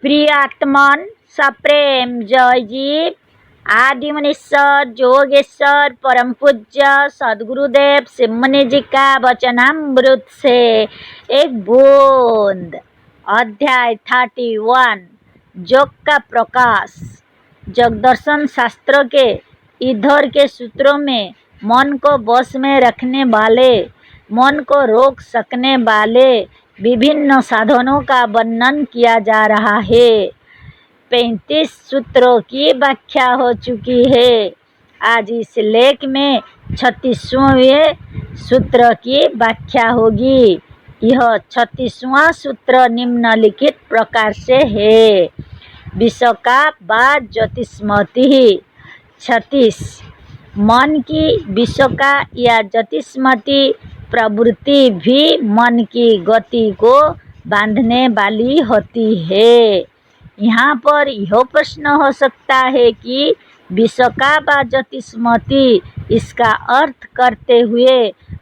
प्रियात्मन सप्रेम जय जीव आदि मनीश्वर जोगेश्वर परम पूज्य सदगुरुदेव सिमनी जी का वचनामृत से एक बूंद। अध्याय 31 योग का प्रकाश। जगदर्शन शास्त्र के इधर के सूत्रों में मन को बस में रखने वाले, मन को रोक सकने वाले विभिन्न साधनों का वर्णन किया जा रहा है। 35 सूत्रों की व्याख्या हो चुकी है। आज इस लेख में 36वें सूत्र की व्याख्या होगी। यह 36वां सूत्र निम्नलिखित प्रकार से है। विश्व का बाद ज्योतिष्मति 36 मन की विश्व का या ज्योतिष्मति प्रवृत्ति भी मन की गति को बांधने वाली होती है। यहाँ पर यह प्रश्न हो सकता है कि विश्व का व ज्योतिष्मति इसका अर्थ करते हुए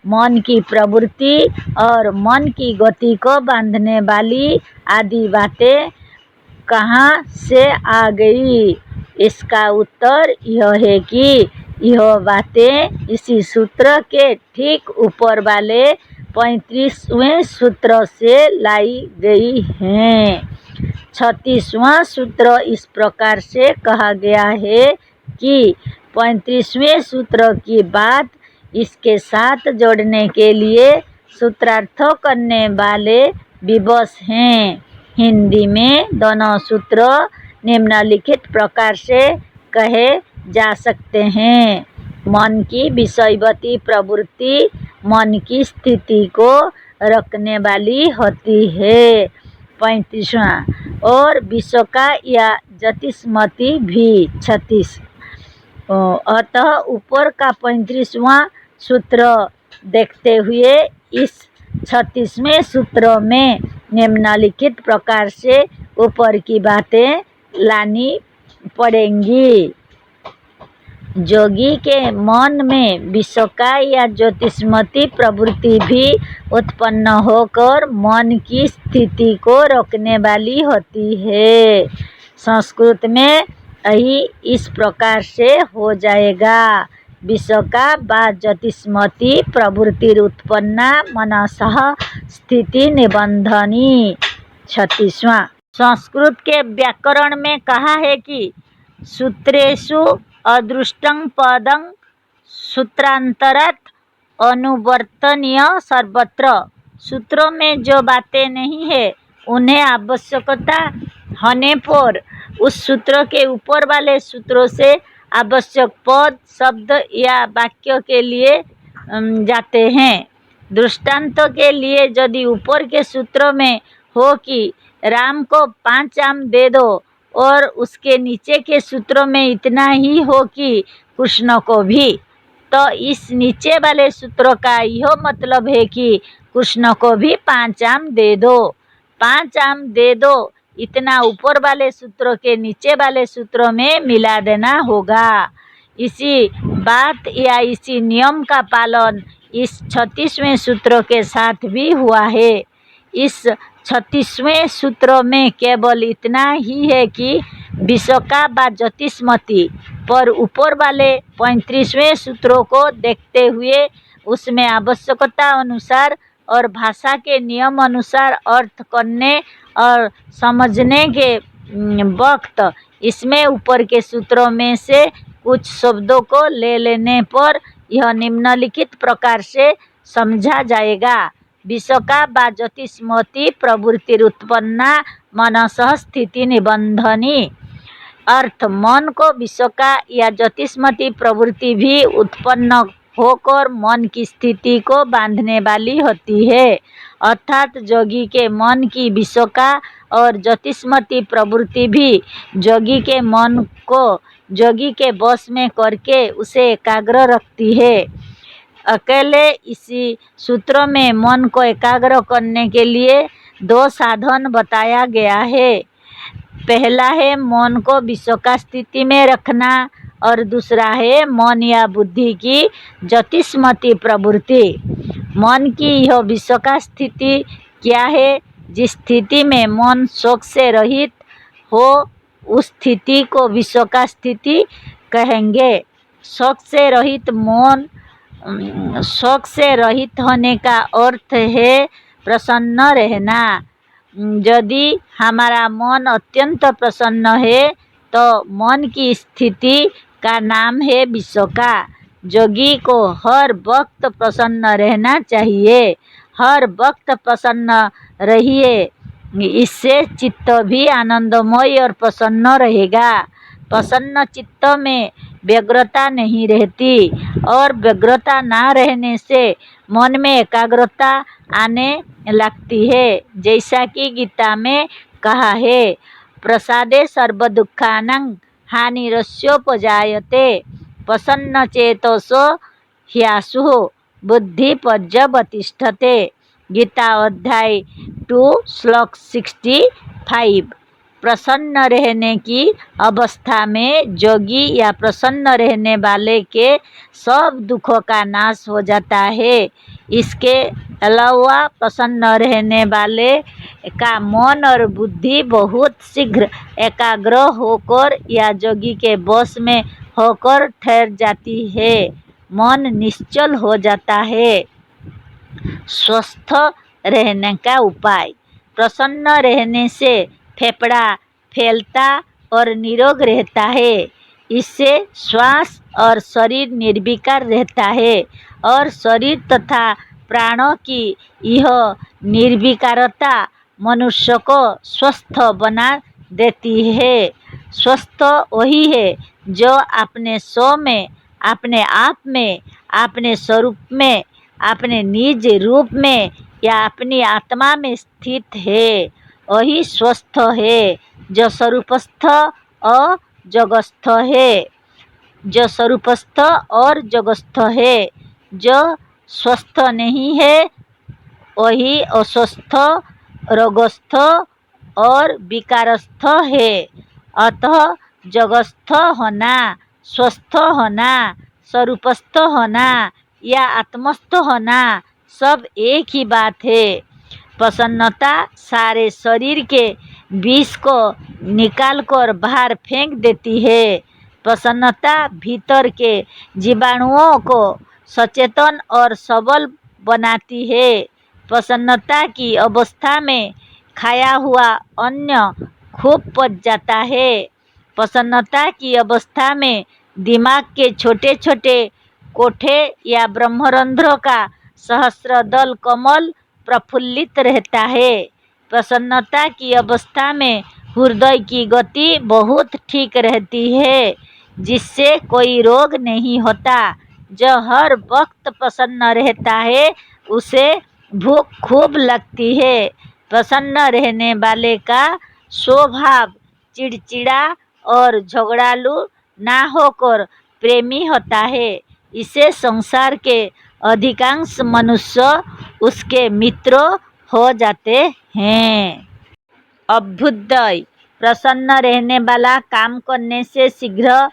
मन की प्रवृत्ति और मन की गति को बांधने वाली आदि बातें कहाँ से आ गई। इसका उत्तर यह है कि यह बातें इसी सूत्र के ठीक ऊपर वाले 35वें सूत्र से लाई गई हैं। 36वां सूत्र इस प्रकार से कहा गया है कि 35वें सूत्र की बात इसके साथ जोड़ने के लिए सूत्रार्थ करने वाले विवश हैं। हिंदी में दोनों सूत्र निम्नलिखित प्रकार से कहे जा सकते हैं। मन की विषयवती प्रवृत्ति मन की स्थिति को रखने वाली होती है। 35वां और विश्व का या ज्योतिष्मति भी 36। अतः ऊपर का 35वां सूत्र देखते हुए इस 36वें सूत्र में निम्नलिखित प्रकार से ऊपर की बातें लानी पड़ेंगी। योगी के मन में विश्व का या ज्योतिष्मति प्रवृत्ति भी उत्पन्न होकर मन की स्थिति को रोकने वाली होती है। संस्कृत में यही इस प्रकार से हो जाएगा। विश्व का व ज्योतिष्मति प्रवृत्ति उत्पन्ना मनसः स्थिति निबंधनी। 36वां संस्कृत के व्याकरण में कहा है कि सूत्रेषु अदृष्टं पदं सूत्रांतरात् अनुवर्तनीय सर्वत्र। सूत्रों में जो बातें नहीं है उन्हें आवश्यकता होने पर उस सूत्र के ऊपर वाले सूत्रों से आवश्यक पद शब्द या वाक्य के लिए जाते हैं। दृष्टांत के लिए यदि ऊपर के सूत्र में हो कि राम को 5 आम दे दो और उसके नीचे के सूत्रों में इतना ही हो कि कृष्ण को भी, तो इस नीचे वाले सूत्र का यह मतलब है कि कृष्ण को भी 5 आम दे दो। 5 आम दे दो इतना ऊपर वाले सूत्र के नीचे वाले सूत्रों में मिला देना होगा। इसी बात या इसी नियम का पालन इस 36वें सूत्र के साथ भी हुआ है। इस 36वें सूत्र में केवल इतना ही है कि विश्व का व ज्योतिष्मति पर ऊपर वाले 35वें सूत्रों को देखते हुए उसमें आवश्यकता अनुसार और भाषा के नियम अनुसार अर्थ करने और समझने के वक्त इसमें ऊपर के सूत्रों में से कुछ शब्दों को ले लेने पर यह निम्नलिखित प्रकार से समझा जाएगा। विश्व का व ज्योतिष्मति प्रवृत्ति उत्पन्ना मनसः स्थिति निबंधनी। अर्थ मन को विश्व का या ज्योतिष्मति प्रवृत्ति भी उत्पन्न होकर मन की स्थिति को बांधने वाली होती है। अर्थात योगी के मन की विश्व का और ज्योतिष्मति प्रवृत्ति भी योगी के मन को योगी के वश में करके उसे एकाग्र रखती है। अकेले इसी सूत्र में मन को एकाग्र करने के लिए 2 साधन बताया गया है। पहला है मन को विश्व का स्थिति में रखना और दूसरा है मन या बुद्धि की ज्योतिष्मति प्रवृत्ति। मन की यह विश्व का स्थिति क्या है? जिस स्थिति में मन शोक से रहित हो उस स्थिति को विश्व का स्थिति कहेंगे। शौक से रहित मौन, शौक से रहित होने का अर्थ है प्रसन्न रहना। यदि हमारा मन अत्यंत प्रसन्न है तो मन की स्थिति का नाम है विश्व का। योगी को हर वक्त प्रसन्न रहना चाहिए। हर वक्त प्रसन्न रहिए, इससे चित्त भी आनंदमय और प्रसन्न रहेगा। प्रसन्न चित्त में व्यग्रता नहीं रहती और व्यग्रता ना रहने से मन में एकाग्रता आने लगती है। जैसा कि गीता में कहा है, प्रसादे सर्व दुखानां हानिरस्योपजायते प्रसन्न चेतसो ह्यासुः बुद्धि पर्यवतिष्ठते। गीता अध्याय 2 श्लोक 65। प्रसन्न रहने की अवस्था में योगी या प्रसन्न रहने वाले के सब दुखों का नाश हो जाता है। इसके अलावा प्रसन्न रहने वाले का मन और बुद्धि बहुत शीघ्र एकाग्र होकर या योगी के वश में होकर ठहर जाती है। मन निश्चल हो जाता है। स्वस्थ रहने का उपाय। प्रसन्न रहने से फेफड़ा फैलता और निरोग रहता है। इससे श्वास और शरीर निर्विकार रहता है और शरीर तथा प्राणों की यह निर्विकारता मनुष्य को स्वस्थ बना देती है। स्वस्थ वही है जो अपने स्व में, अपने आप में, अपने स्वरूप में, अपने निज रूप में या अपनी आत्मा में स्थित है। वही स्वस्थ है। जो स्वरूपस्थ और जगस्थ है, जो स्वरूपस्थ और जगस्थ है। जो स्वस्थ नहीं है वही अस्वस्थ, रोगस्थ और विकारस्थ है। अतः जगस्थ होना, स्वस्थ होना, स्वरूपस्थ होना या आत्मस्थ होना सब एक ही बात है। प्रसन्नता सारे शरीर के विष को निकालकर बाहर फेंक देती है। प्रसन्नता भीतर के जीवाणुओं को सचेतन और सबल बनाती है। प्रसन्नता की अवस्था में खाया हुआ अन्न खूब पच जाता है। प्रसन्नता की अवस्था में दिमाग के छोटे छोटे कोठे या ब्रह्मरंध्रों का सहस्रदल कमल प्रफुल्लित रहता है। प्रसन्नता की अवस्था में हृदय की गति बहुत ठीक रहती है, जिससे कोई रोग नहीं होता। जो हर वक्त प्रसन्न रहता है उसे भूख खूब लगती है। प्रसन्न रहने वाले का स्वभाव चिड़चिड़ा और झगड़ालू ना होकर प्रेमी होता है। इसे संसार के अधिकांश मनुष्य उसके मित्र हो जाते हैं। अभ्युदय। प्रसन्न रहने वाला काम करने से शीघ्र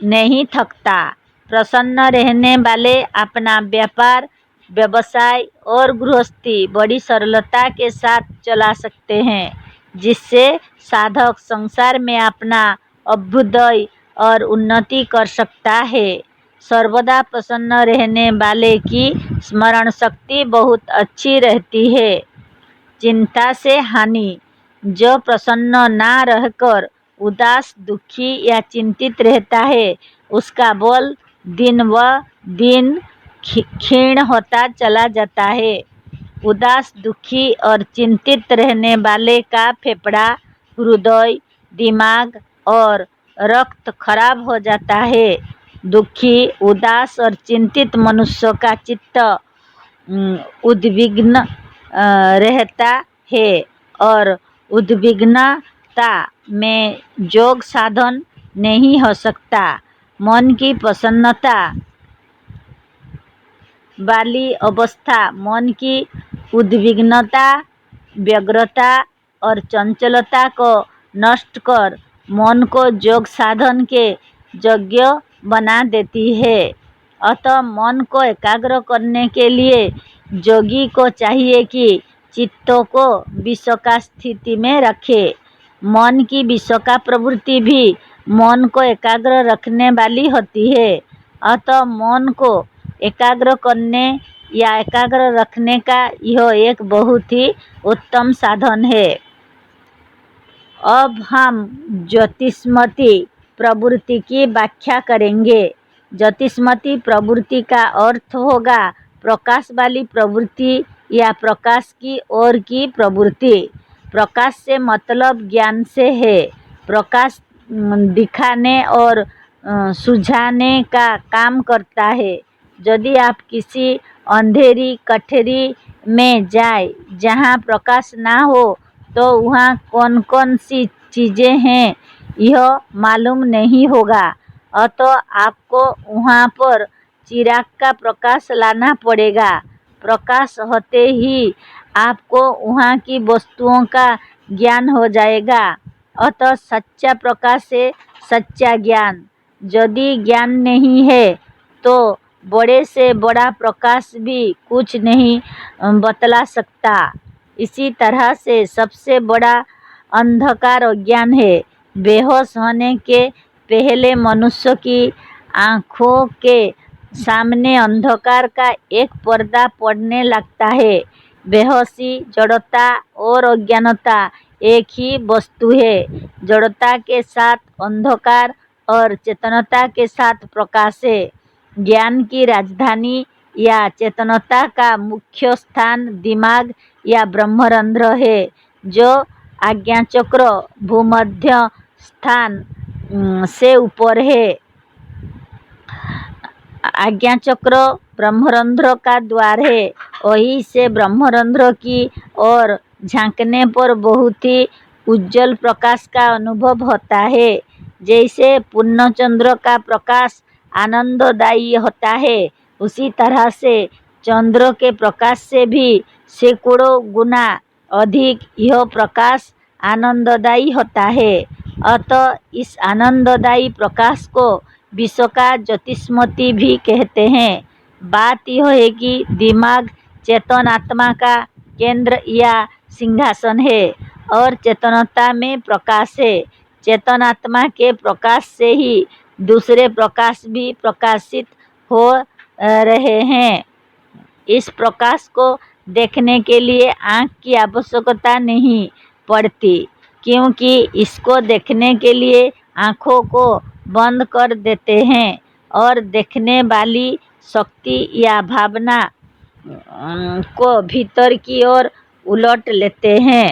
नहीं थकता। प्रसन्न रहने वाले अपना व्यापार, व्यवसाय और गृहस्थी बड़ी सरलता के साथ चला सकते हैं, जिससे साधक संसार में अपना अभ्युदय और उन्नति कर सकता है। सर्वदा प्रसन्न रहने वाले की स्मरण शक्ति बहुत अच्छी रहती है। चिंता से हानि। जो प्रसन्न ना रहकर उदास, दुखी या चिंतित रहता है, उसका बल दिन व दिन क्षीण होता चला जाता है। उदास, दुखी और चिंतित रहने वाले का फेफड़ा, हृदय, दिमाग और रक्त खराब हो जाता है। दुखी, उदास और चिंतित मनुष्य का चित्त उद्विग्न रहता है और उद्विग्नता में योग साधन नहीं हो सकता। मन की प्रसन्नता वाली अवस्था मन की उद्विग्नता, व्यग्रता और चंचलता को नष्ट कर मन को योग साधन के योग्य बना देती है। अतः मन को एकाग्र करने के लिए योगी को चाहिए कि चित्त को विश्व का स्थिति में रखे। मन की विषका प्रवृत्ति भी मन को एकाग्र रखने वाली होती है। अतः मन को एकाग्र करने या एकाग्र रखने का यह एक बहुत ही उत्तम साधन है। अब हम ज्योतिष्मती प्रवृत्ति की व्याख्या करेंगे। ज्योतिष्मती प्रवृत्ति का अर्थ होगा प्रकाश वाली प्रवृत्ति या प्रकाश की ओर की प्रवृत्ति। प्रकाश से मतलब ज्ञान से है। प्रकाश दिखाने और सुझाने का काम करता है। यदि आप किसी अंधेरी कठेरी में जाए जहाँ प्रकाश ना हो तो वहाँ कौन कौन सी चीज़ें हैं यह मालूम नहीं होगा। अतः आपको वहाँ पर चिराग का प्रकाश लाना पड़ेगा। प्रकाश होते ही आपको वहाँ की वस्तुओं का ज्ञान हो जाएगा। अतः सच्चा प्रकाश है सच्चा ज्ञान। यदि ज्ञान नहीं है तो बड़े से बड़ा प्रकाश भी कुछ नहीं बतला सकता। इसी तरह से सबसे बड़ा अंधकार अज्ञान है। बेहोश होने के पहले मनुष्य की आँखों के सामने अंधकार का एक पर्दा पड़ने लगता है। बेहोशी, जड़ता और अज्ञानता एक ही वस्तु है। जड़ता के साथ अंधकार और चेतनता के साथ प्रकाश है। ज्ञान की राजधानी या चेतनता का मुख्य स्थान दिमाग या ब्रह्मरंध्र है, जो आज्ञाचक्र भूमध्य स्थान से ऊपर है। आज्ञाचक्र ब्रह्मरंध्र का द्वार है। वहीं से ब्रह्मरंध्र की ओर झांकने पर बहुत ही उज्जवल प्रकाश का अनुभव होता है। जैसे पूर्णचंद्र का प्रकाश आनंददायी होता है, उसी तरह से चंद्र के प्रकाश से भी सैकड़ों गुना अधिक यह प्रकाश आनंददायी होता है। अतः इस आनंददायी प्रकाश को विश्व का ज्योतिष्मती भी कहते हैं। बात यह है कि दिमाग चेतन आत्मा का केंद्र या सिंहासन है और चेतनता में प्रकाश है। चेतन आत्मा के प्रकाश से ही दूसरे प्रकाश भी प्रकाशित हो रहे हैं। इस प्रकाश को देखने के लिए आँख की आवश्यकता नहीं पड़ती, क्योंकि इसको देखने के लिए आँखों को बंद कर देते हैं और देखने वाली शक्ति या भावना को भीतर की ओर उलट लेते हैं।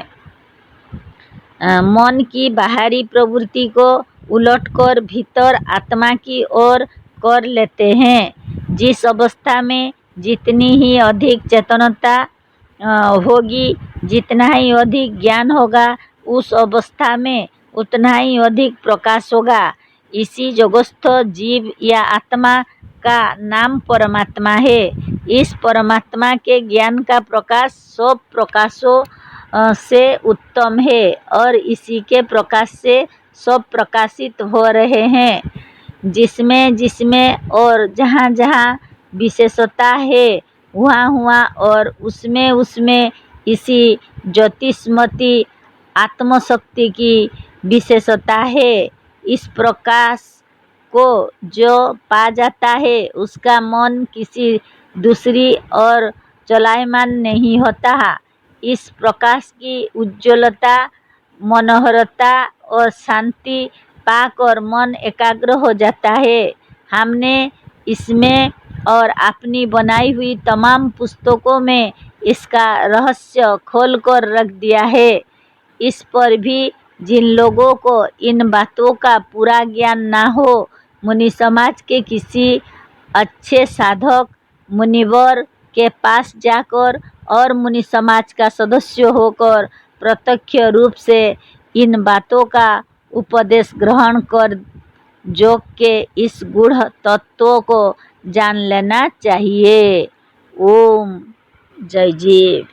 मन की बाहरी प्रवृत्ति को उलटकर भीतर आत्मा की ओर कर लेते हैं। जिस अवस्था में जितनी ही अधिक चेतनता होगी, जितना ही अधिक ज्ञान होगा, उस अवस्था में उतना ही अधिक प्रकाश होगा। इसी जगस्थ जीव या आत्मा का नाम परमात्मा है। इस परमात्मा के ज्ञान का प्रकाश सब प्रकाशों से उत्तम है और इसी के प्रकाश से सब प्रकाशित हो रहे हैं। जिसमें जिसमें और जहाँ जहाँ विशेषता है वहाँ और उसमें उसमें इसी ज्योतिष्मती आत्मशक्ति की विशेषता है। इस प्रकाश को जो पा जाता है उसका मन किसी दूसरी ओर चलायमान नहीं होता। इस प्रकाश की उज्ज्वलता, मनोहरता और शांति पाकर मन एकाग्र हो जाता है। हमने इसमें और अपनी बनाई हुई तमाम पुस्तकों में इसका रहस्य खोल कर रख दिया है। इस पर भी जिन लोगों को इन बातों का पूरा ज्ञान ना हो, मुनि समाज के किसी अच्छे साधक मुनिवर के पास जाकर और मुनि समाज का सदस्य होकर प्रत्यक्ष रूप से इन बातों का उपदेश ग्रहण कर योग के इस गूढ़ तत्वों को जान लेना चाहिए। ओम जय जीव।